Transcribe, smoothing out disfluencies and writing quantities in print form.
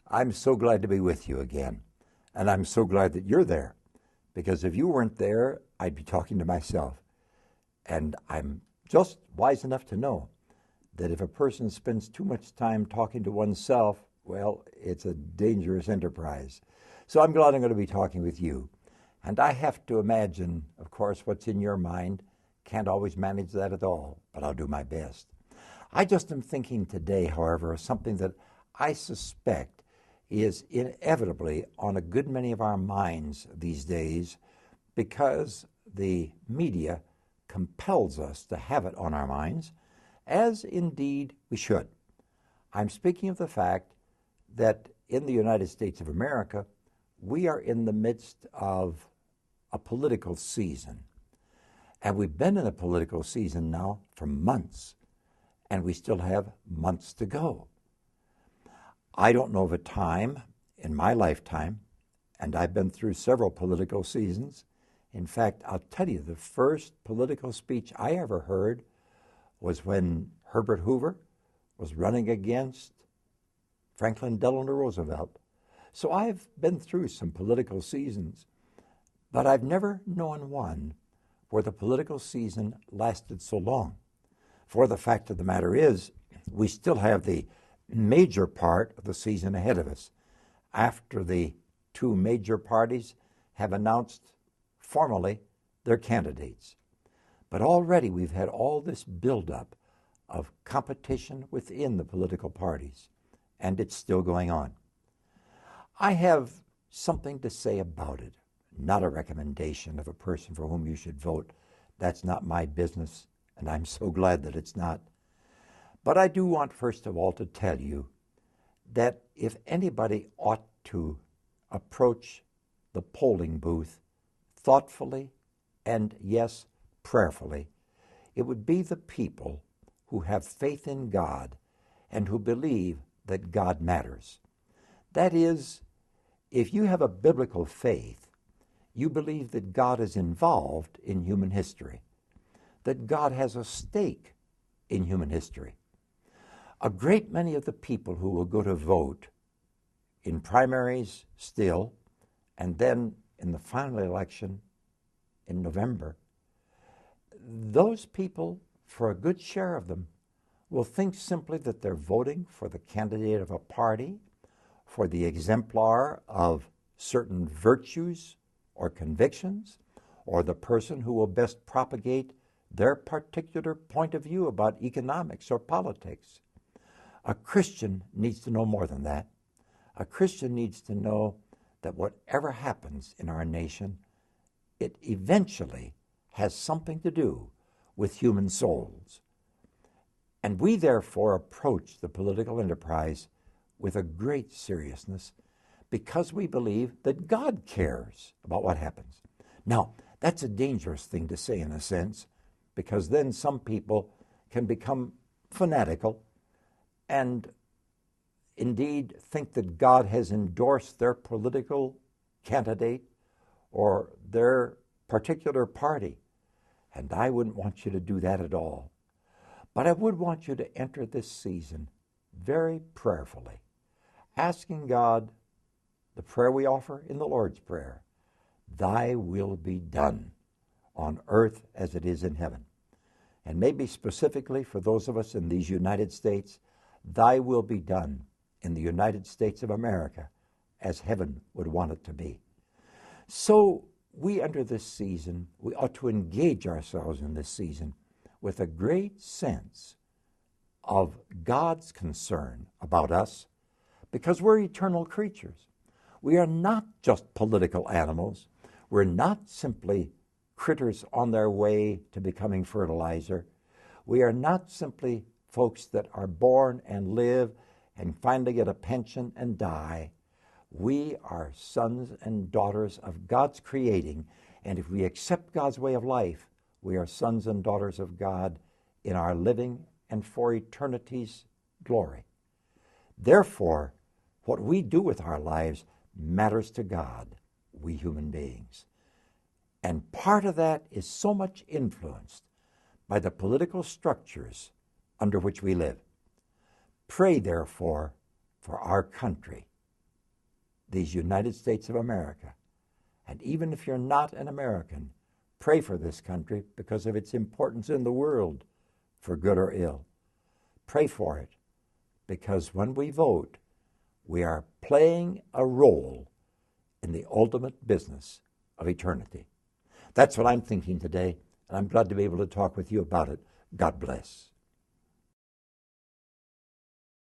I'm so glad to be with you again. And I'm so glad that you're there. Because if you weren't there, I'd be talking to myself. And I'm just wise enough to know that if a person spends too much time talking to oneself, well, it's a dangerous enterprise. So I'm glad I'm going to be talking with you. And I have to imagine, of course, what's in your mind. Can't always manage that at all, but I'll do my best. I just am thinking today, however, of something that I suspect is inevitably on a good many of our minds these days because the media compels us to have it on our minds, as indeed we should. I'm speaking of the fact that in the United States of America, we are in the midst of a political season. And we've been in a political season now for months, and we still have months to go. I don't know of a time in my lifetime, and I've been through several political seasons. In fact, I'll tell you, the first political speech I ever heard was when Herbert Hoover was running against Franklin Delano Roosevelt. So I've been through some political seasons, but I've never known one where the political season lasted so long. For the fact of the matter is, we still have the major part of the season ahead of us, after the two major parties have announced formally their candidates. But already we've had all this buildup of competition within the political parties, and it's still going on. I have something to say about it, not a recommendation of a person for whom you should vote. That's not my business, and I'm so glad that it's not. But I do want, first of all, to tell you that if anybody ought to approach the polling booth thoughtfully and, yes, prayerfully, it would be the people who have faith in God and who believe that God matters. That is, if you have a biblical faith, you believe that God is involved in human history, that God has a stake in human history. A great many of the people who will go to vote in primaries still, and then in the final election in November, those people, for a good share of them, will think simply that they're voting for the candidate of a party, for the exemplar of certain virtues or convictions, or the person who will best propagate their particular point of view about economics or politics. A Christian needs to know more than that. A Christian needs to know that whatever happens in our nation, it eventually has something to do with human souls. And we therefore approach the political enterprise with a great seriousness because we believe that God cares about what happens. Now, that's a dangerous thing to say in a sense, because then some people can become fanatical and indeed think that God has endorsed their political candidate or their particular party. And I wouldn't want you to do that at all. But I would want you to enter this season very prayerfully, asking God the prayer we offer in the Lord's Prayer, "Thy will be done on earth as it is in heaven." And maybe specifically for those of us in these United States, "Thy will be done in the United States of America as heaven would want it to be." So we enter this season, we ought to engage ourselves in this season with a great sense of God's concern about us, because we're eternal creatures. We are not just political animals. We're not simply critters on their way to becoming fertilizer. We are not simply folks that are born and live and finally get a pension and die. We are sons and daughters of God's creating, and if we accept God's way of life, we are sons and daughters of God in our living and for eternity's glory. Therefore, what we do with our lives matters to God, we human beings. And part of that is so much influenced by the political structures under which we live. Pray, therefore, for our country these United States of America. And even if you're not an American, pray for this country because of its importance in the world, for good or ill. Pray for it because when we vote, we are playing a role in the ultimate business of eternity. That's what I'm thinking today, and I'm glad to be able to talk with you about it. God bless.